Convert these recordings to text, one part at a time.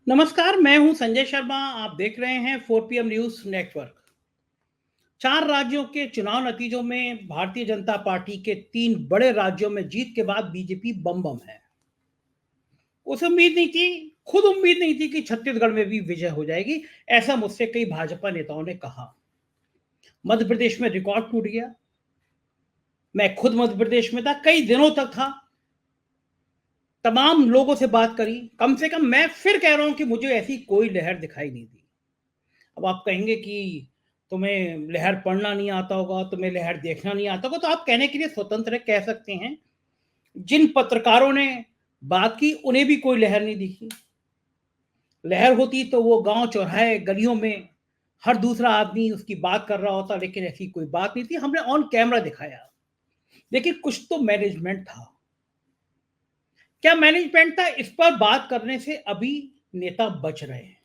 नमस्कार, मैं हूं संजय शर्मा। आप देख रहे हैं 4 PM न्यूज नेटवर्क। 4 राज्यों के चुनाव नतीजों में भारतीय जनता पार्टी के 3 बड़े राज्यों में जीत के बाद बीजेपी बम बम है। उसे उम्मीद नहीं थी, खुद उम्मीद नहीं थी कि छत्तीसगढ़ में भी विजय हो जाएगी। ऐसा मुझसे कई भाजपा नेताओं ने कहा। मध्य प्रदेश में रिकॉर्ड टूट गया। मैं खुद मध्य प्रदेश में था, कई दिनों तक था, तमाम लोगों से बात करी। कम से कम मैं फिर कह रहा हूं कि मुझे ऐसी कोई लहर दिखाई नहीं दी। अब आप कहेंगे कि तुम्हें लहर पढ़ना नहीं आता होगा, तुम्हें लहर देखना नहीं आता होगा, तो आप कहने के लिए स्वतंत्र है, कह सकते हैं। जिन पत्रकारों ने बात की उन्हें भी कोई लहर नहीं दिखी। लहर होती तो वो गांव चौराहे गलियों में हर दूसरा आदमी उसकी बात कर रहा होता, लेकिन ऐसी कोई बात नहीं थी। हमने ऑन कैमरा दिखाया। देखिए, कुछ तो मैनेजमेंट था। क्या मैनेजमेंट था, इस पर बात करने से अभी नेता बच रहे हैं।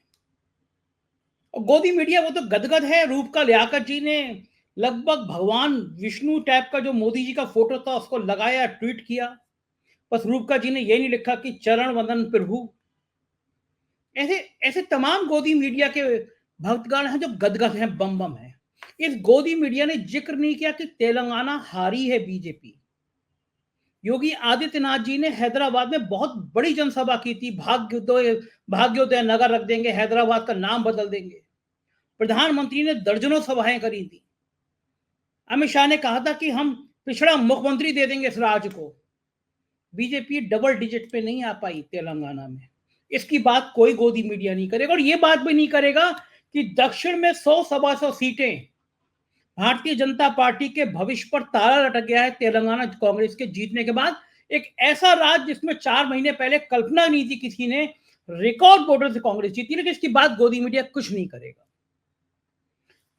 और गोदी मीडिया वो तो गदगद है। रूप का लियाकत जी ने लगभग भगवान विष्णु टाइप का जो मोदी जी का फोटो था उसको लगाया, ट्वीट किया। बस रूपका जी ने ये नहीं लिखा कि चरण वंदन प्रभु। ऐसे ऐसे तमाम गोदी मीडिया के भक्तगण हैं जो गदगद हैं, बम बम है। इस गोदी मीडिया ने जिक्र नहीं किया कि तेलंगाना हारी है बीजेपी। योगी आदित्यनाथ जी ने हैदराबाद में बहुत बड़ी जनसभा की थी। भाग्योदय नगर रख देंगे, हैदराबाद का नाम बदल देंगे। प्रधानमंत्री ने दर्जनों सभाएं करी थी। अमित शाह ने कहा था कि हम पिछड़ा मुख्यमंत्री दे देंगे इस राज्य को। बीजेपी डबल डिजिट पे नहीं आ पाई तेलंगाना में। इसकी बात कोई गोदी मीडिया नहीं करेगा, और ये बात भी नहीं करेगा कि दक्षिण में 100 सवा 100 सीटें भारतीय जनता पार्टी के भविष्य पर ताला लटक गया है। तेलंगाना कांग्रेस के जीतने के बाद एक ऐसा राज्य जिसमें 4 महीने पहले कल्पना नहीं थी किसी ने, रिकॉर्ड वोटर से कांग्रेस जीती, लेकिन इसकी बात गोदी मीडिया कुछ नहीं करेगा।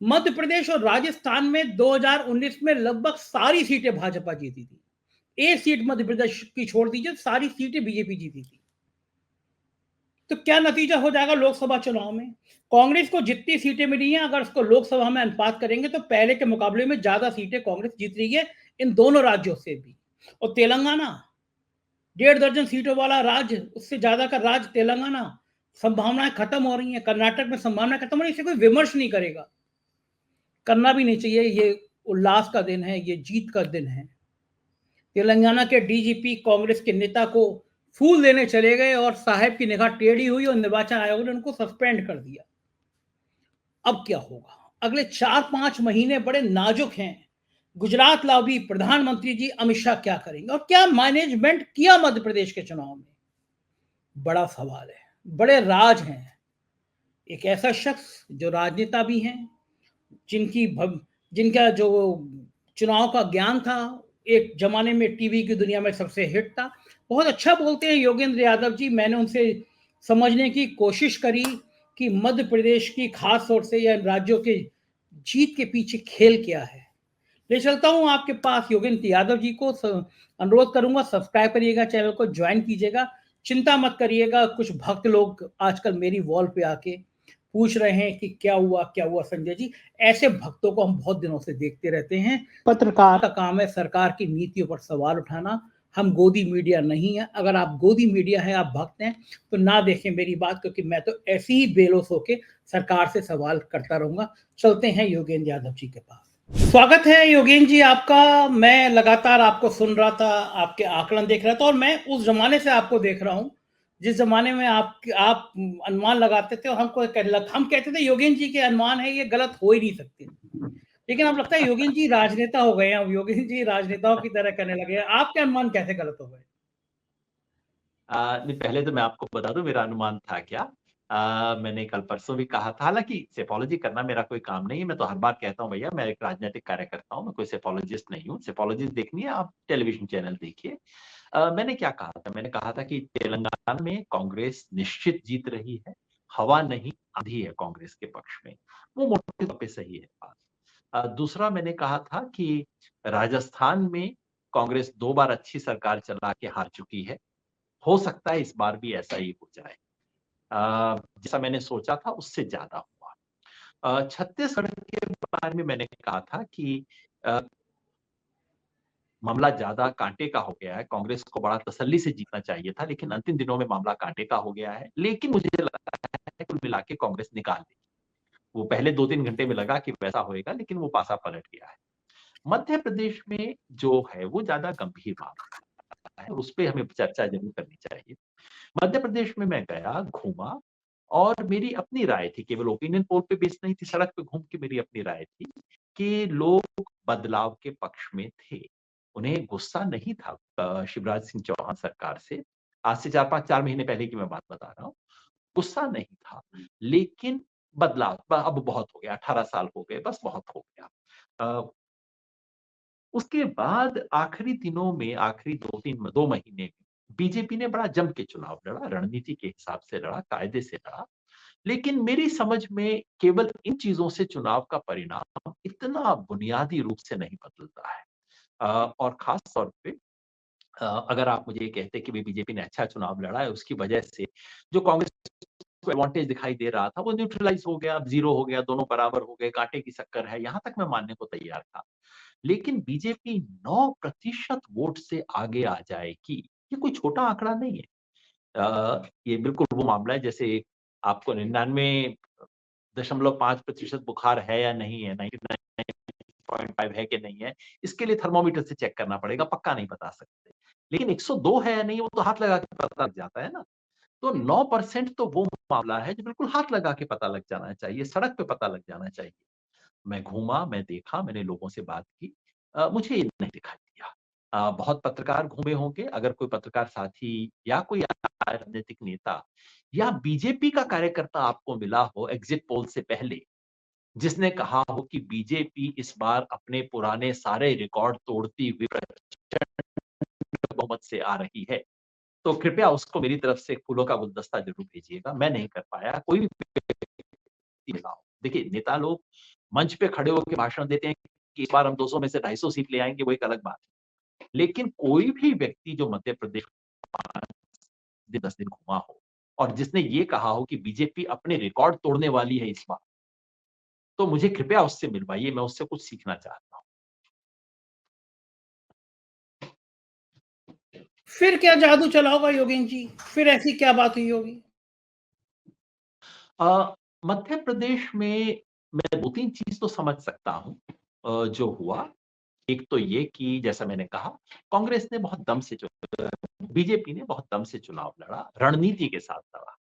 मध्य प्रदेश और राजस्थान में 2019 में लगभग सारी सीटें भाजपा जीती थी। एक सीट मध्य प्रदेश की छोड़ दीजिए, सारी सीटें बीजेपी जीती थी। तो क्या नतीजा हो जाएगा लोकसभा चुनाव में? कांग्रेस को जितनी सीटें मिली हैं, अगर उसको लोकसभा में अनुपात करेंगे तो पहले के मुकाबले में ज्यादा सीटें कांग्रेस जीत रही है, इन दोनों राज्यों से भी। और तेलंगाना 1.5 दर्जन सीटों वाला राज्य, उससे ज्यादा का राज्य तेलंगाना। संभावनाएं खत्म हो रही हैं, कर्नाटक में संभावनाएं खत्म हो रही है। इसे कोई विमर्श नहीं करेगा, करना भी नहीं चाहिए। ये उल्लास का दिन है, ये जीत का दिन है। तेलंगाना के डीजीपी कांग्रेस के नेता को फूल देने चले गए और साहब की निगाह टेढ़ी हुई और निर्वाचन आयोग ने उनको सस्पेंड कर दिया। अब क्या होगा? अगले 4-5 महीने बड़े नाजुक हैं। गुजरात लॉबी, प्रधानमंत्री जी अमित शाह क्या करेंगे, और क्या मैनेजमेंट किया मध्य प्रदेश के चुनाव में? बड़ा सवाल है। बड़े राज हैं। एक ऐसा शख्स जो राजनेता भी हैं, जिनकी जिनका जो चुनाव का ज्ञान था, एक जमाने में टीवी की दुनिया में सबसे हिट था। बहुत अच्छा बोलते हैं योगेंद्र यादव जी। मैंने उनसे समझने की कोशिश करी कि मध्य प्रदेश की खास तौर से या राज्यों के जीत के पीछे खेल क्या है। ले चलता हूं आपके पास योगेंद्र यादव जी को। अनुरोध करूंगा, सब्सक्राइब करिएगा, चैनल को ज्वाइन कीजिएगा। चिंता मत करिएगा, कुछ भक्त लोग आजकल मेरी वॉल पे आके पूछ रहे हैं कि क्या हुआ संजय जी। ऐसे भक्तों को हम बहुत दिनों से देखते रहते हैं। पत्रकार का काम है सरकार की नीतियों पर सवाल उठाना। हम गोदी मीडिया नहीं है। अगर आप गोदी मीडिया है, आप भक्त हैं, तो ना देखें मेरी बात, क्योंकि मैं तो ऐसे ही बेलोस होके सरकार से सवाल करता रहूंगा। चलते हैं योगेंद्र यादव जी के पास। स्वागत है योगेंद्र जी आपका। मैं लगातार आपको सुन रहा था, आपके आकलन देख रहा था, और मैं उस जमाने से आपको देख रहा हूं जिस जमाने में आप अनुमान लगाते थे और हम कहते थे योगेंद्र जी के अनुमान है, ये गलत हो ही नहीं सकते। लेकिन अब लगता है योगेंद्र जी राजनेता हो गए हैं। अब योगेंद्र जी राजनेताओं की तरह करने लगे हैं। आपके अनुमान कैसे गलत हो गए? नहीं, पहले तो मैं आपको बता दूं मेरा अनुमान था क्या। मैंने कल परसों भी कहा था, हालांकि सेफोलॉजी करना मेरा कोई काम नहीं है। मैं तो हर बार कहता हूं भैया, मैं एक राजनीतिक कार्यकर्ता हूं, मैं कोई सेफोलॉजिस्ट नहीं हूं। सेफोलॉजिस्ट देखनी है आप टेलीविजन चैनल देखिए। मैंने क्या कहा था? मैंने कहा था कि तेलंगाना में कांग्रेस निश्चित जीत रही है। हवा नहीं, आंधी है कांग्रेस के पक्ष में। वो मोटे तौर पे सही है बात। दूसरा मैंने कहा था कि राजस्थान में कांग्रेस 2 बार अच्छी सरकार चला के हार चुकी है। हो सकता है इस बार भी ऐसा ही हो जाए। जैसा मैंने सोचा था उससे ज्यादा हुआ। छत्तीसगढ़ के बारे में मैंने कहा था कि मामला ज़्यादा काँटे का हो गया है। कांग्रेस को बड़ा तसल्ली से जीतना चाहिए था, लेकिन अंतिम दिनों में मामला काँटे का हो गया है। लेकिन मुझे लगता है कुल मिला के कांग्रेस निकाल देगी। वो पहले 2-3 घंटे में लगा कि वैसा होएगा, लेकिन वो पासा पलट गया है। मध्य प्रदेश में जो है वो ज़्यादा गंभीर मामला है, उस पे हमें चर्चा ज़रूर करनी चाहिए। मध्य प्रदेश में मैं गया, घूमा और मेरी अपनी राय थी, केवल ओपिनियन पोल पे बेस्ड नहीं थी, सड़क पे घूम के मेरी अपनी राय थी कि लोग बदलाव के पक्ष में थे। उन्हें गुस्सा नहीं था शिवराज सिंह चौहान सरकार से। आज से 4 महीने पहले की मैं बात बता रहा हूँ। गुस्सा नहीं था, लेकिन बदलाव अब बहुत हो गया, 18 साल हो गए, बस बहुत हो गया। अ, उसके बाद आखिरी दिनों में, आखिरी 2 महीने में बीजेपी ने बड़ा जम के चुनाव लड़ा, रणनीति के हिसाब से लड़ा, कायदे से लड़ा। लेकिन मेरी समझ में केवल इन चीज़ों से चुनाव का परिणाम इतना बुनियादी रूप से नहीं बदलता है। और ख़ास तौर पे अगर आप मुझे ये कहते कि भई बीजेपी ने अच्छा चुनाव लड़ा है, उसकी वजह से जो कांग्रेस को एडवांटेज दिखाई दे रहा था, वो न्यूट्रलाइज़ हो गया, अब ज़ीरो हो गया, दोनों बराबर हो गए, कांटे की टक्कर है, यहाँ तक मैं मानने को तैयार था। लेकिन बीजेपी 9% वोट से आगे आ जाएगी, ये कोई छोटा आंकड़ा नहीं है। ये बिल्कुल वो मामला है जैसे आपको 99.5% बुखार है या नहीं है, 99.5 है कि नहीं है, इसके लिए थर्मामीटर से चेक करना पड़ेगा, पक्का नहीं बता सकते। लेकिन 102 है या नहीं, वो तो हाथ लगा के पता लग जाता है ना। तो 9% तो वो मामला है जो बिल्कुल हाथ लगा के पता लग जाना चाहिए, सड़क पे पता लग जाना चाहिए। मैं घूमा, मैं देखा, मैंने लोगों से बात की। मुझे ये नहीं दिखाई दिया। बहुत पत्रकार घूमे होंगे, अगर कोई पत्रकार साथी या कोई राजनीतिक नेता या बीजेपी का कार्यकर्ता आपको मिला हो एग्ज़िट पोल से पहले, जिसने कहा हो कि बीजेपी इस बार अपने पुराने सारे रिकॉर्ड तोड़ती हुई प्रचंड बहुमत से आ रही है, तो कृपया उसको मेरी तरफ से फूलों का गुलदस्ता ज़रूर भेजिएगा। मैं नहीं कर पाया, कोई भी व्यक्ति मिला हो। देखिए, नेता लोग मंच पे खड़े होके भाषण देते हैं कि इस बार हम 200 में से 250 सीट ले आएँगे, वो एक अलग बात है। लेकिन कोई भी व्यक्ति जो मध्य प्रदेश 5 दिन 10 दिन घुमा हो और जिसने ये कहा हो कि बीजेपी अपने रिकॉर्ड तोड़ने वाली है इस बार, तो मुझे कृपया उससे मिलवाइए, मैं उससे कुछ सीखना चाहता हूँ। फिर क्या जादू चला होगा योगेन जी? फिर ऐसी क्या बात हुई होगी? मध्य प्रदेश में मैं 2-3 चीज़ तो समझ सकता हूँ जो हुआ। एक तो ये कि जैसा मैंने कहा, कांग्रेस ने बहुत दम से बीजेपी ने बहुत दम से चुनाव लड़ा, रणनीति के साथ लड़ा।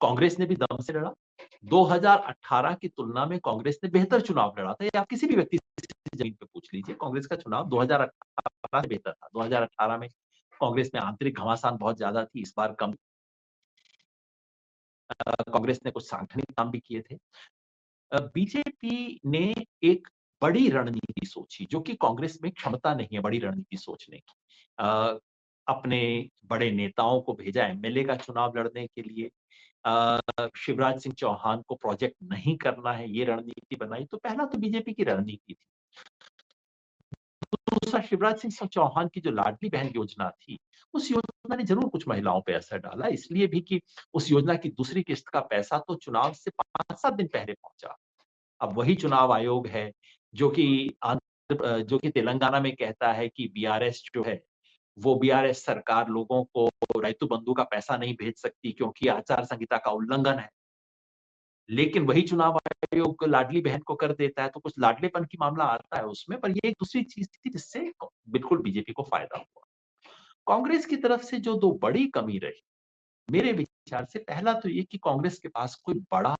कांग्रेस ने भी दम से लड़ा। 2018 की तुलना में कांग्रेस ने बेहतर चुनाव लड़ा था। ये आप किसी भी व्यक्ति से ज़मीन पे पूछ लीजिए, कांग्रेस का चुनाव 2018 से बेहतर था। 2018 में कांग्रेस में आंतरिक घमासान बहुत ज़्यादा थी, इस बार कम। कांग्रेस ने कुछ सांगठनिक काम भी किए थे। बीजेपी ने एक बड़ी रणनीति सोची, जो कि कांग्रेस में क्षमता नहीं है बड़ी रणनीति सोचने की। अपने बड़े नेताओं को भेजा एमएलए का चुनाव लड़ने के लिए। शिवराज सिंह चौहान को प्रोजेक्ट नहीं करना है, ये रणनीति बनाई। तो पहला तो बीजेपी की रणनीति थी। दूसरा, शिवराज सिंह चौहान की जो लाडली बहन योजना थी, उस योजना ने ज़रूर कुछ महिलाओं पे असर डाला, इसलिए भी कि उस योजना की दूसरी किस्त का पैसा तो चुनाव से 5-7 दिन पहले पहुँचा। अब वही चुनाव आयोग है जो कि जो कि तेलंगाना में कहता है कि बीआरएस जो है, वो बीआरएस सरकार लोगों को रैतु बंधु का पैसा नहीं भेज सकती क्योंकि आचार संहिता का उल्लंघन है। लेकिन वही चुनाव आयोग लाडली बहन को कर देता है, तो कुछ लाडलेपन की मामला आता है उसमें, पर ये एक दूसरी चीज़ थी जिससे बिल्कुल बीजेपी को फ़ायदा हुआ। कांग्रेस की तरफ से जो 2 बड़ी कमी रही, मेरे विचार से पहला तो ये कि कांग्रेस के पास कोई बड़ा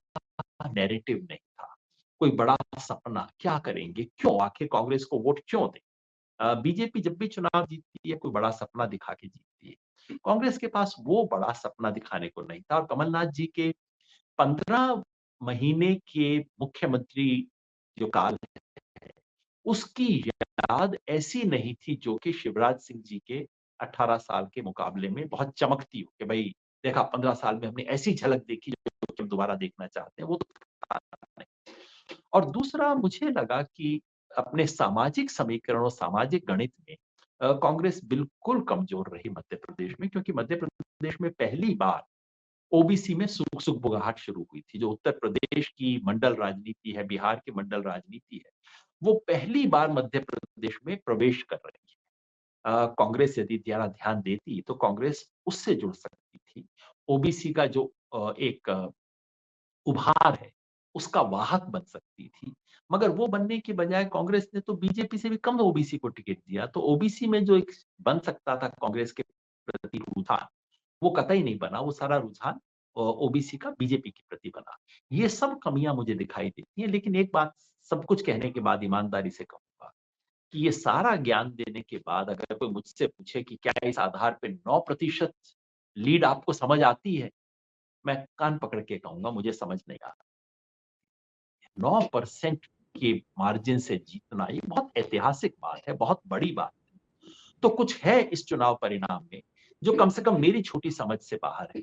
नैरेटिव नहीं था, कोई बड़ा सपना, क्या करेंगे? क्यों? आखिर कांग्रेस को वोट क्यों दें? बीजेपी जब भी चुनाव जीतती है, कोई बड़ा सपना दिखा के जीतती है। कांग्रेस के पास वो बड़ा सपना दिखाने को नहीं था और कमलनाथ जी के 15 महीने के मुख्यमंत्री जो काल है, उसकी याद ऐसी नहीं थी जो कि शिवराज सिंह जी के 18 साल के मुकाबले में बहुत चमकती हो कि भई देखा 15 साल में हमने ऐसी झलक देखी जो कि हम दोबारा देखना चाहते हैं, वो तो था नहीं। और दूसरा मुझे लगा कि अपने सामाजिक समीकरण और सामाजिक गणित में कांग्रेस बिल्कुल कमज़ोर रही मध्य प्रदेश में क्योंकि मध्य प्रदेश में पहली बार ओबीसी में सुख-सुख-बुगाहट शुरू हुई थी। जो उत्तर प्रदेश की मंडल राजनीति है, बिहार की मंडल राजनीति है, वो पहली बार मध्य प्रदेश में प्रवेश कर रही है। कांग्रेस यदि ज़रा ध्यान देती तो कांग्रेस उससे जुड़ सकती थी। ओबीसी का जो एक उभार है, उसका वाहक बन सकती थी। मगर वो बनने की बजाय कांग्रेस ने तो बीजेपी से भी कम ओबीसी को टिकट दिया, तो ओबीसी में जो एक बन सकता था कांग्रेस के प्रति रुझान, वो कतई नहीं बना, वो सारा रुझान ओबीसी का बीजेपी के प्रति बना। ये सब कमियाँ मुझे दिखाई देती हैं, लेकिन एक बात सब कुछ कहने के बाद ईमानदारी से कहूँगा कि ये सारा ज्ञान देने के बाद अगर कोई मुझसे पूछे कि क्या इस आधार पे 9% लीड आपको समझ आती है? मैं कान पकड़ के कहूँगा मुझे समझ नहीं आ रहा। 9% के मार्जिन से जीतना ये बहुत ऐतिहासिक बात है, बहुत बड़ी बात है। तो कुछ है इस चुनाव परिणाम में जो कम से कम मेरी छोटी समझ से बाहर है।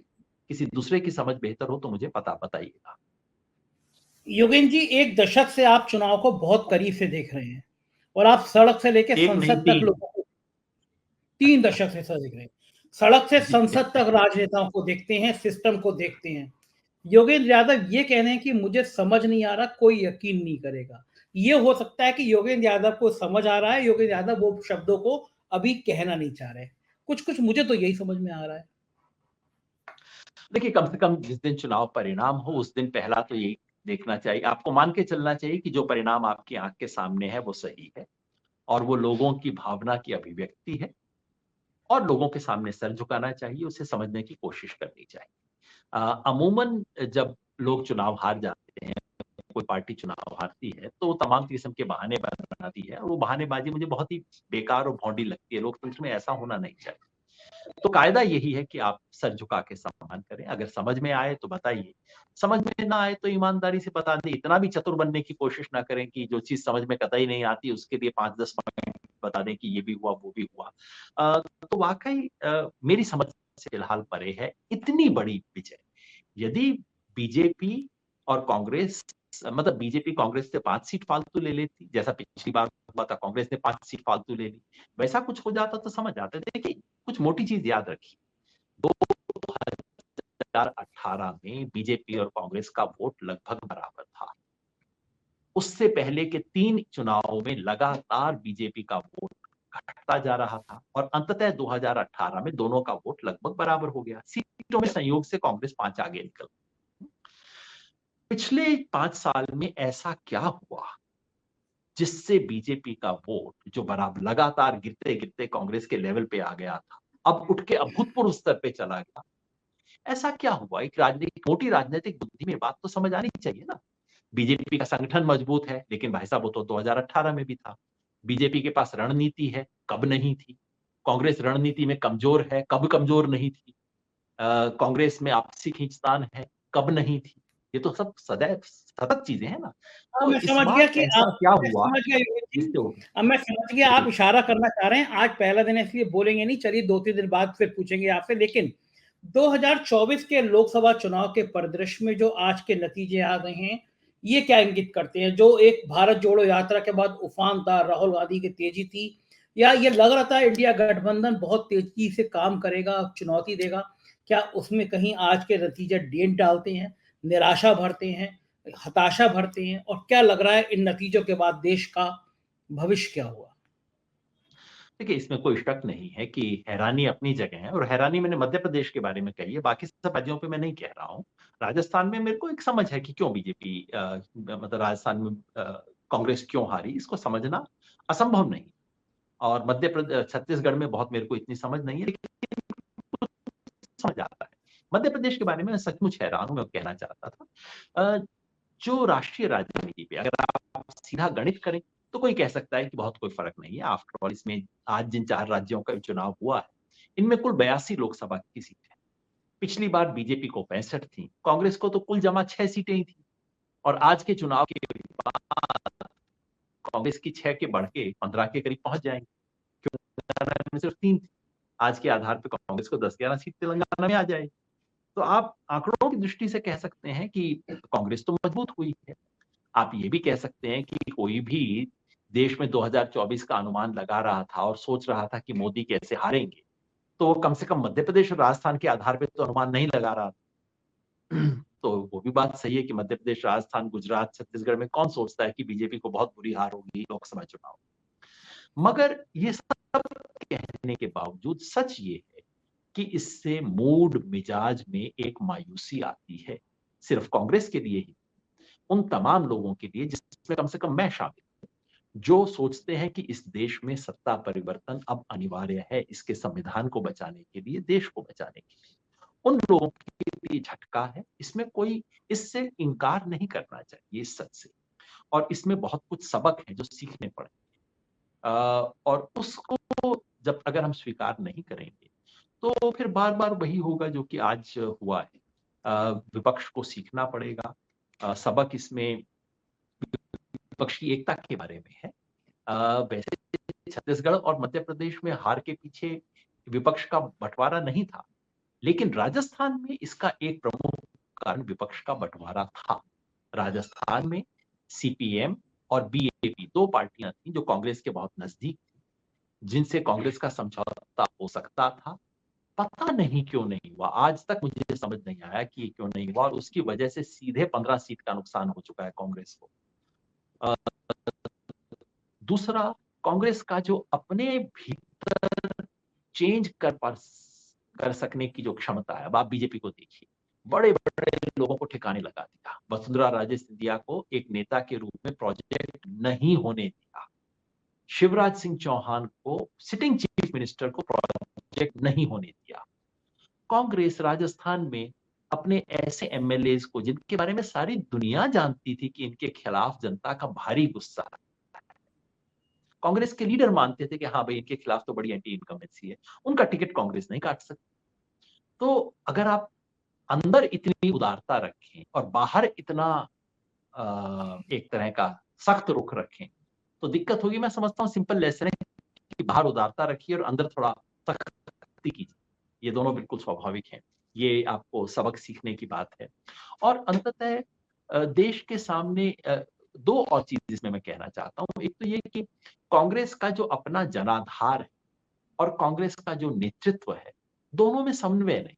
किसी दूसरे की समझ बेहतर हो तो मुझे बताइएगा। योगेंद्र जी, एक दशक से आप चुनाव को बहुत करीब से देख रहे हैं और आप सड़क से लेकर एक नहीं संसद तक 3। लोगों को 3 दशक से सर देख रहे हैं। सड़क से जी। संसद तक राजनेताओं को देखते हैं, सिस्टम को देखते हैं। योगेंद्र यादव ये कह रहे हैं कि मुझे समझ नहीं आ रहा, कोई यकीन नहीं करेगा। ये हो सकता है कि योगेंद्र यादव को समझ आ रहा है, योगेंद्र यादव वो शब्दों को अभी कहना नहीं चाह रहे। कुछ-कुछ मुझे तो यही समझ में आ रहा है। देखिए, कम से कम जिस दिन चुनाव परिणाम हो उस दिन पहला तो यही देखना चाहिए, आपको मान के चलना चाहिए कि जो परिणाम आपकी आँख के सामने है वो सही है और वो लोगों की भावना की अभिव्यक्ति है और लोगों के सामने सर झुकाना चाहिए, उसे समझने की कोशिश करनी चाहिए। अमूमन जब लोग चुनाव हार जाते हैं, कोई पार्टी चुनाव हारती है, तो वो तमाम किस्म के बहाने बनाती है और वो बहानेबाज़ी मुझे बहुत ही बेकार और भौंडी लगती है, लोकतंत्र में ऐसा होना नहीं चाहिए। तो कायदा यही है कि आप सर झुका के सम्मान करें, अगर समझ में आए तो बताइए, समझ में ना आए तो ईमानदारी से बता दें, इतना भी चतुर बनने की कोशिश ना करें कि जो चीज़ समझ में कतई नहीं आती उसके लिए 5-10 पॉइंट बता दें कि ये भी हुआ, वो भी हुआ। तो वाक़ई मेरी समझ से फिलहाल परे है इतनी बड़ी विजय। यदि बीजेपी और कांग्रेस मतलब बीजेपी कांग्रेस से 5 सीट फालतू ले लेती, जैसा पिछली बार हुआ था कांग्रेस ने 5 सीट फालतू ले ली, वैसा कुछ हो जाता तो समझ आते। देखिए, कुछ मोटी चीज़ याद रखिए, 2018 में बीजेपी और कांग्रेस का वोट लगभग बराबर था। उससे पहले के 3 चुनावों में लगातार बीजेपी का वोट घटता जा रहा था और अंततः 2018 में दोनों का वोट लगभग बराबर हो गया। सीटों में संयोग से कांग्रेस 5 आगे निकल गई। पिछले 5 साल में ऐसा क्या हुआ जिससे बीजेपी का वोट जो बराबर लगातार गिरते-गिरते कांग्रेस के लेवल पे आ गया था, अब उठ के अभूतपूर्व स्तर पे चला गया। ऐसा क्या हुआ? एक मोटी राजनीतिक बुद्धि में बात तो समझ आनी चाहिए ना। बीजेपी का संगठन मजबूत है, लेकिन भाई साहब वो तो 2018 में भी था। बीजेपी के पास रणनीति है, कब नहीं थी। कांग्रेस रणनीति में कमजोर है, कब कमजोर नहीं थी। कांग्रेस में आपसी खींचतान है, कब नहीं थी। ये तो सब सदैव सतत चीजें हैं ना। हाँ, तो मैं इस समझ गया बार कि ऐसा आप क्या मैं हुआ समझ गया योगेश जी। जिससे वो अब मैं समझ गया आप जी, इशारा करना चाह रहे हैं, आज पहला दिन है इसलिए बोलेंगे नहीं, चलिए 2-3 दिन बाद फिर पूछेंगे आपसे। लेकिन 2024 के लोकसभा चुनाव के परिदृश्य में जो आज के नतीजे आ गए हैं, ये क्या इंगित करते हैं? जो एक भारत जोड़ो यात्रा के बाद उफानदार राहुल गांधी की तेजी थी, या ये लग रहा था इंडिया गठबंधन बहुत तेजी से काम करेगा, चुनौती देगा, क्या उसमें कहीं आज के नतीजे डेंट डालते हैं, निराशा भरते हैं, हताशा भरते हैं, और क्या लग रहा है इन नतीजों के बाद देश का भविष्य क्या हुआ? देखिए इसमें कोई शक नहीं है कि हैरानी अपनी जगह है और हैरानी मैंने मध्य प्रदेश के बारे में कही है, बाकी सब राज्यों पे मैं नहीं कह रहा हूँ। राजस्थान में मेरे को एक समझ है कि क्यों बीजेपी मतलब राजस्थान में कांग्रेस क्यों हारी, इसको समझना असंभव नहीं। और छत्तीसगढ़ में बहुत मेरे को इतनी समझ नहीं है, लेकिन समझ आता है। मध्य प्रदेश के बारे में मैं सचमुच हैरान हूँ, मैं कहना चाहता था। जो राष्ट्रीय राजनीति पे अगर आप सीधा गणित करें, तो कोई कह सकता है कि बहुत कोई फ़र्क नहीं है। आफ्टर ऑल इसमें आज जिन 4 राज्यों का चुनाव हुआ है, इनमें कुल 82 लोकसभा की सीट है। पिछली बार बीजेपी को 65 थी, कांग्रेस को तो कुल जमा 6 सीटें ही थी और आज के चुनाव के बाद कांग्रेस की 6 के बढ़ के 15 के करीब पहुँच जाएँगे, क्योंकि तेलंगाना में सिर्फ 3 थी। आज के आधार पे कांग्रेस को 10-11 सीट तेलंगाना में आ जाएगी। तो आप आंकड़ों की दृष्टि से कह सकते हैं कि कांग्रेस तो मजबूत हुई है। आप ये भी कह सकते हैं कि कोई भी देश में 2024 का अनुमान लगा रहा था और सोच रहा था कि मोदी कैसे हारेंगे, तो वो कम से कम मध्य प्रदेश और राजस्थान के आधार पे तो अनुमान नहीं लगा रहा था। तो वो भी बात सही है कि मध्य प्रदेश, राजस्थान, गुजरात, छत्तीसगढ़ में कौन सोचता है कि बीजेपी को बहुत बुरी हार होगी लोकसभा चुनाव। मगर ये सब कहने के बावजूद सच ये है कि इससे मूड मिजाज में एक मायूसी आती है, सिर्फ कांग्रेस के लिए ही, उन तमाम लोगों के लिए जिसमें कम से कम मैं शामिल, जो सोचते हैं कि इस देश में सत्ता परिवर्तन अब अनिवार्य है, इसके संविधान को बचाने के लिए, देश को बचाने के लिए। उन लोगों के लिए झटका है, इसमें कोई इससे इनकार नहीं करना चाहिए इस सच से, और इसमें बहुत कुछ सबक है जो सीखने पड़े, और उसको जब अगर हम स्वीकार नहीं करेंगे तो फिर बार बार वही होगा जो कि आज हुआ है। विपक्ष को सीखना पड़ेगा। सबक इसमें विपक्ष की एकता के बारे में है। वैसे छत्तीसगढ़ और मध्य प्रदेश में हार के पीछे विपक्ष का बंटवारा नहीं था, लेकिन राजस्थान में इसका एक प्रमुख कारण विपक्ष का बंटवारा था। राजस्थान में सीपीएम और बीएपी दो पार्टियां थी जो कांग्रेस के बहुत नजदीक थी, जिनसे कांग्रेस का समझौता हो सकता था। पता नहीं क्यों नहीं हुआ, आज तक मुझे समझ नहीं आया कि ये क्यों नहीं हुआ, और उसकी वजह से सीधे 15 सीट का नुकसान हो चुका है कांग्रेस को। दूसरा, कांग्रेस का जो अपने भीतर चेंज कर सकने की जो क्षमता है, अब आप बीजेपी को देखिए, बड़े बड़े लोगों को ठिकाने लगा दिया। वसुंधरा राजे सिंधिया को एक नेता के रूप में प्रोजेक्ट नहीं होने दिया। शिवराज सिंह चौहान को, सिटिंग चीफ मिनिस्टर को, प्रोजेक्ट नहीं होने दिया। कांग्रेस राजस्थान में अपने ऐसे एमएलए को, जिनके बारे में सारी दुनिया जानती थी कि इनके खिलाफ जनता का भारी गुस्सा है, कांग्रेस के लीडर मानते थे कि हाँ भाई इनके खिलाफ तो बड़ी एंटी इनकम्बेंसी है, उनका टिकट कांग्रेस नहीं काट सकती। तो अगर आप अंदर इतनी उदारता रखें और बाहर इतना एक तरह का सख्त रुख रखें तो दिक्कत होगी। मैं समझता हूँ सिंपल लेसन है कि बाहर उदारता रखिए और अंदर थोड़ा सख्ती कीजिए, ये दोनों बिल्कुल स्वाभाविक हैं। ये आपको सबक सीखने की बात है। और अंततः देश के सामने दो और चीज इसमें मैं कहना चाहता हूँ। एक तो ये कि कांग्रेस का जो अपना जनाधार है और कांग्रेस का जो नेतृत्व है, दोनों में समन्वय नहीं।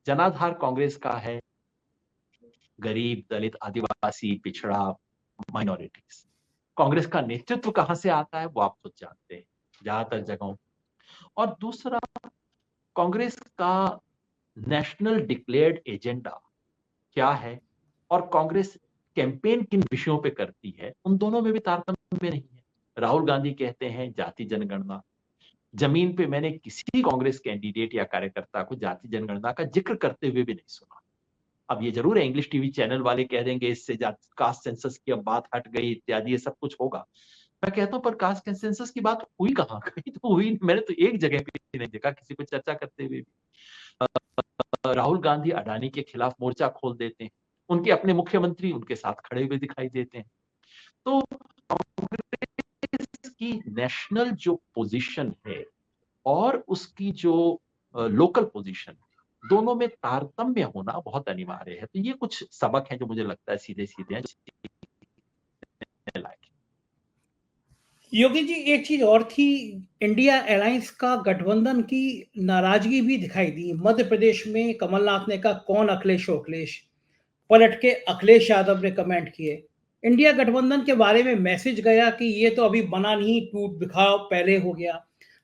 जनाधार कांग्रेस का है गरीब, दलित, आदिवासी, पिछड़ा, माइनॉरिटीज। कांग्रेस का नेतृत्व कहां से आता है वो आप खुद जानते हैं ज्यादातर जगहों। और दूसरा, कांग्रेस का नेशनल डिक्लेयर्ड एजेंडा क्या है और कांग्रेस कैंपेन किन विषयों पे करती है, उन दोनों में भी तारतम्य नहीं है। राहुल गांधी कहते हैं जाति जनगणना, जमीन पे मैंने किसी कांग्रेस कैंडिडेट या कार्यकर्ता को जाति जनगणना का जिक्र करते हुए भी नहीं सुना। अब ये जरूर है इंग्लिश टीवी चैनल वाले कह देंगे इससे कास्ट सेंसस की अब बात हट गई इत्यादि, ये सब कुछ होगा। मैं कहता हूँ पर कास्ट सेंसस की बात हुई कहाँ, कहीं तो हुई, मैंने तो एक जगह पे नहीं देखा किसी को चर्चा करते हुए भी। राहुल गांधी अडानी के खिलाफ मोर्चा खोल देते हैं, उनके अपने मुख्यमंत्री उनके साथ खड़े हुए दिखाई देते हैं। तो कांग्रेस की नेशनल जो पोजीशन है और उसकी जो लोकल पोजीशन, दोनों में तारतम्य होना बहुत अनिवार्य है। तो ये कुछ सबक हैं जो मुझे लगता है सीधे सीधे हैं। योगी जी, एक चीज और थी, इंडिया अलायंस का गठबंधन की नाराजगी भी दिखाई दी। मध्य प्रदेश में कमलनाथ ने कहा कौन अखिलेश हो अखिलेश, पलट के अखिलेश यादव ने कमेंट किए। इंडिया गठबंधन के बारे में मैसेज गया कि ये तो अभी बना नहीं, टूट दिखाओ पहले हो गया।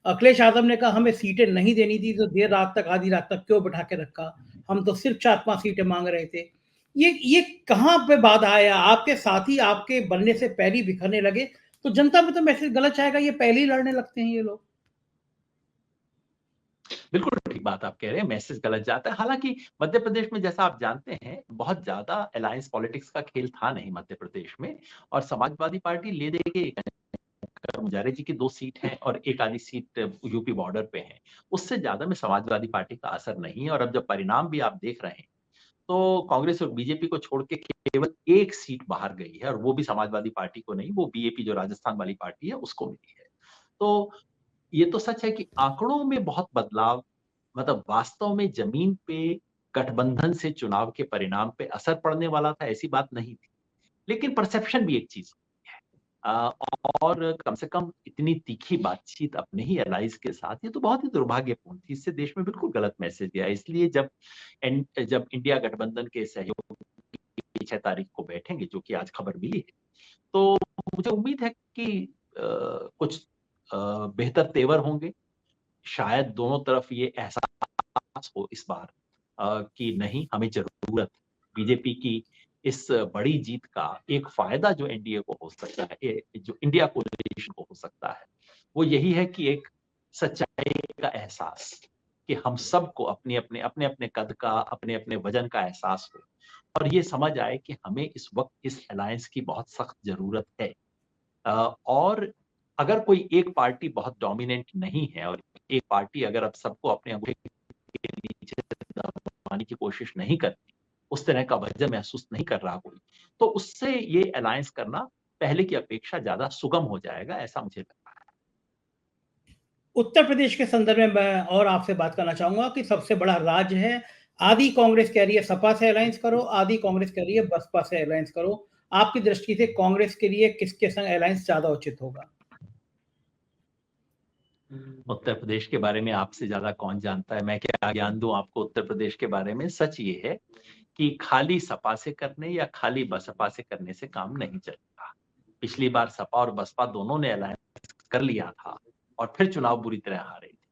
अखिलेश यादव ने कहा हमें सीटें नहीं देनी थी तो देर रात तक, आधी रात तक क्यों बिठा के रखा, हम तो सिर्फ 4-5 सीटें मांग रहे थे। ये कहाँ पे बाधा आया? आपके साथी आपके बनने से पहले ही बिखरने लगे तो जनता में तो मैसेज गलत जाएगा, ये पहले ही लड़ने लगते हैं ये लोग। बिल्कुल ठीक बात आप कह रहे हैं, मैसेज गलत जाता है। हालांकि मध्य प्रदेश में जैसा आप जानते हैं बहुत ज्यादा अलायंस पॉलिटिक्स का खेल था नहीं मध्य प्रदेश में, और समाजवादी पार्टी ले दे के मुजारे जी की 2 सीट हैं और एक आधी सीट यूपी बॉर्डर पे है, उससे ज्यादा में समाजवादी पार्टी का असर नहीं है। और अब जब परिणाम भी आप देख रहे हैं तो कांग्रेस और बीजेपी को छोड़ के केवल एक सीट बाहर गई है, और वो भी समाजवादी पार्टी को नहीं, वो बीएपी जो राजस्थान वाली पार्टी है उसको मिली है। तो ये तो सच है कि आंकड़ों में बहुत बदलाव, मतलब वास्तव में जमीन पे गठबंधन से चुनाव के परिणाम पे असर पड़ने वाला था ऐसी बात नहीं थी, लेकिन परसेप्शन भी एक चीज है। और कम से कम इतनी तीखी बातचीत अपने ही एलाइज के साथ, ये तो बहुत ही दुर्भाग्यपूर्ण थी, इससे देश में बिल्कुल गलत मैसेज गया। इसलिए जब इंडिया गठबंधन के सहयोग की 6 तारीख को बैठेंगे, जो कि आज खबर मिली है, तो मुझे उम्मीद है कि कुछ बेहतर तेवर होंगे। शायद दोनों तरफ ये एहसास हो इस बार कि नहीं, हमें जरूरत बीजेपी की इस बड़ी जीत का। एक फायदा जो एनडीए को हो सकता है, जो इंडिया कोलिशन को हो सकता है, वो यही है कि एक सच्चाई का एहसास, कि हम सबको अपने अपने कद का, अपने अपने वजन का एहसास हो, और ये समझ आए कि हमें इस वक्त इस अलायंस की बहुत सख्त जरूरत है। और अगर कोई एक पार्टी बहुत डोमिनेंट नहीं है, और एक पार्टी अगर अब सबको अपने अंगूठे के नीचे दबाने की कोशिश नहीं करती, उस तरह का वजन महसूस नहीं कर रहा कोई, तो उससे ये अलायंस करना पहले की अपेक्षा ज्यादा सुगम हो जाएगा, ऐसा मुझे लगता है। उत्तर प्रदेश के संदर्भ में मैं और आपसे बात करना चाहूंगा कि सबसे बड़ा राज्य है। आधी कांग्रेस कह रही है सपा से अलायंस करो, आधी कांग्रेस कह रही है बसपा से अलायंस करो। आपकी दृष्टि से कांग्रेस के लिए किसके संग अलायंस ज्यादा उचित होगा? उत्तर प्रदेश के बारे में आपसे ज्यादा कौन जानता है, मैं क्या ज्ञान दूं आपको उत्तर प्रदेश के बारे में। सच ये है कि खाली सपा से करने या खाली बसपा से करने से काम नहीं चलेगा। पिछली बार सपा और बसपा दोनों ने अलायंस कर लिया था और फिर चुनाव बुरी तरह हारे थे।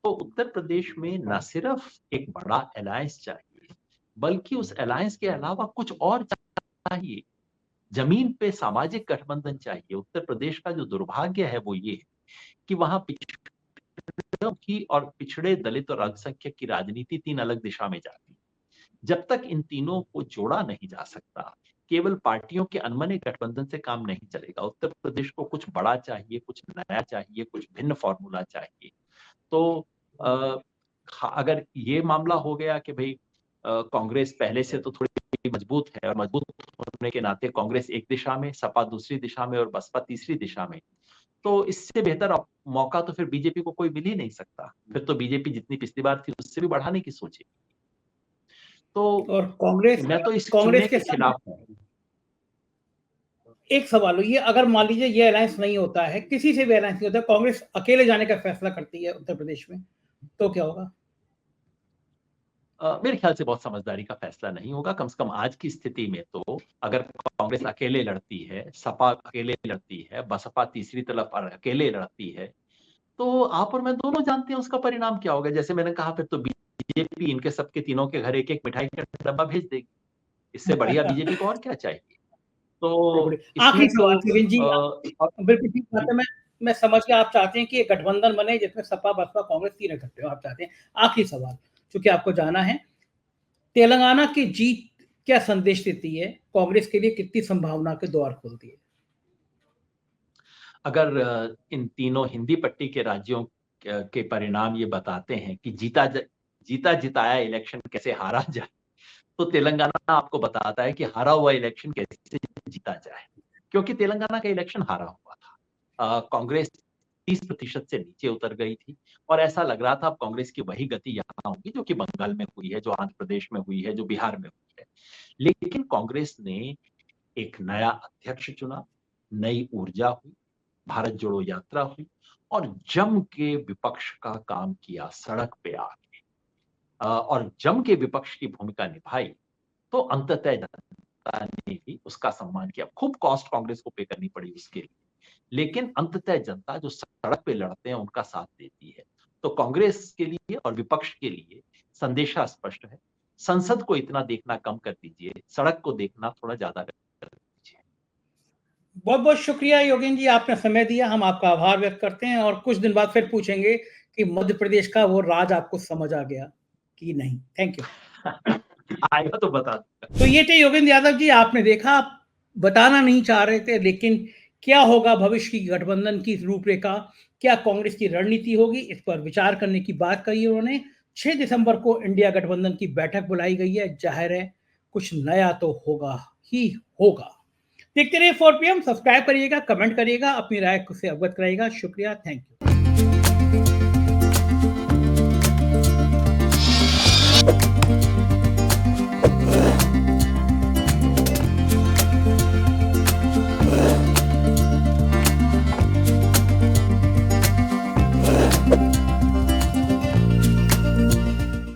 तो उत्तर प्रदेश में न सिर्फ एक बड़ा अलायंस चाहिए, बल्कि उस अलायंस के अलावा कुछ और चाहिए। जमीन पे सामाजिक गठबंधन चाहिए। उत्तर प्रदेश का जो दुर्भाग्य है वो ये है कि वहां पिछड़ों की और पिछड़े, दलित और अल्पसंख्यक की राजनीति तीन अलग दिशा में जाती है। जब तक इन तीनों को जोड़ा नहीं जा सकता, केवल पार्टियों के अनमने गठबंधन से काम नहीं चलेगा। उत्तर प्रदेश को कुछ बड़ा चाहिए, कुछ नया चाहिए, कुछ भिन्न फॉर्मूला चाहिए। तो अगर ये मामला हो गया कि भाई कांग्रेस पहले से तो थोड़ी मजबूत है, और मजबूत होने के नाते कांग्रेस एक दिशा में, सपा दूसरी दिशा में और बसपा तीसरी दिशा में, तो इससे बेहतर मौका तो फिर बीजेपी को कोई मिल ही नहीं सकता। फिर तो बीजेपी जितनी पिछली बार थी उससे भी बढ़ाने की सोचे। तो और कांग्रेस मैं तो इस कांग्रेस चुनने के के खिलाफ हूँ। एक सवाल हो, ये अगर मान लीजिए ये अलायंस नहीं होता है, किसी से भी अलायंस नहीं होता, कांग्रेस अकेले जाने का फैसला करती है उत्तर प्रदेश में, तो क्या होगा? मेरे ख्याल से बहुत समझदारी का फैसला नहीं होगा। कम से कम आज की स्थिति में तो अगर कांग्रेस अकेले लड़ती है, सपा अकेले लड़ती है, बसपा तीसरी तरफ अकेले लड़ती है, तो आप और मैं दोनों जानते हैं उसका परिणाम क्या होगा। जैसे मैंने कहा, फिर तो बीजेपी इनके सबके तीनों के घर एक एक मिठाई का डब्बा भेज देगी। इससे बढ़िया बीजेपी को और क्या चाहिए। तो आखिरी इसमें सवाल तो शिवेन जी, बिल्कुल ठीक बात है। मैं समझ गया, आप चाहते हैं कि एक गठबंधन बने जिसमें सपा बसपा कांग्रेस तीन इकट्ठे हो, आप चाहते हैं। आखिरी सवाल, क्योंकि आपको जाना है, तेलंगाना की जीत क्या संदेश देती है? कांग्रेस के लिए कितनी संभावना के द्वार खोलती है? अगर इन तीनों हिंदी पट्टी के राज्यों के परिणाम ये बताते हैं कि जीता जिताया इलेक्शन कैसे हारा जाए, तो तेलंगाना आपको बताता है कि हारा हुआ इलेक्शन कैसे जीता जाए। क्योंकि तेलंगाना का इलेक्शन हारा हुआ था। कांग्रेस 30% से नीचे उतर गई थी, और ऐसा लग रहा था अब कांग्रेस की वही गति यहाँ होगी जो कि बंगाल में हुई है, जो आंध्र प्रदेश में हुई है, जो बिहार में हुई है। लेकिन कांग्रेस ने एक नया अध्यक्ष चुना, नई ऊर्जा हुई, भारत जोड़ो यात्रा हुई, और जम के विपक्ष का काम किया सड़क पे आके, और जम के विपक्ष की भूमिका निभाई। तो अंततः जनता ने भी उसका सम्मान किया। खूब कॉस्ट कांग्रेस को पे करनी पड़ी उसके लिए, लेकिन अंततः जनता जो सड़क पे लड़ते हैं उनका साथ देती है। तो कांग्रेस के लिए और विपक्ष के लिए संदेशा स्पष्ट है। संसद को इतना देखना कम कर दीजिए, सड़क को देखना थोड़ा ज्यादा कर दीजिए। बहुत बहुत शुक्रिया योगेन जी, आपने समय दिया, हम आपका आभार व्यक्त करते हैं, और कुछ दिन बाद फिर पूछेंगे कि मध्य प्रदेश का वो राज आपको समझ आ गया कि नहीं। Thank you. आएगा तो बता। तो ये थे योगेंद्र यादव जी। आपने देखा, आप बताना नहीं चाह रहे थे, लेकिन क्या होगा भविष्य की गठबंधन की रूपरेखा, क्या कांग्रेस की रणनीति होगी, इस पर विचार करने की बात कही उन्होंने। 6 दिसंबर को इंडिया गठबंधन की बैठक बुलाई गई है। जाहिर है कुछ नया तो होगा ही होगा। देखते रहिए 4 PM, सब्सक्राइब करिएगा, कमेंट करिएगा, अपनी राय से अवगत कराइएगा। शुक्रिया, थैंक यू।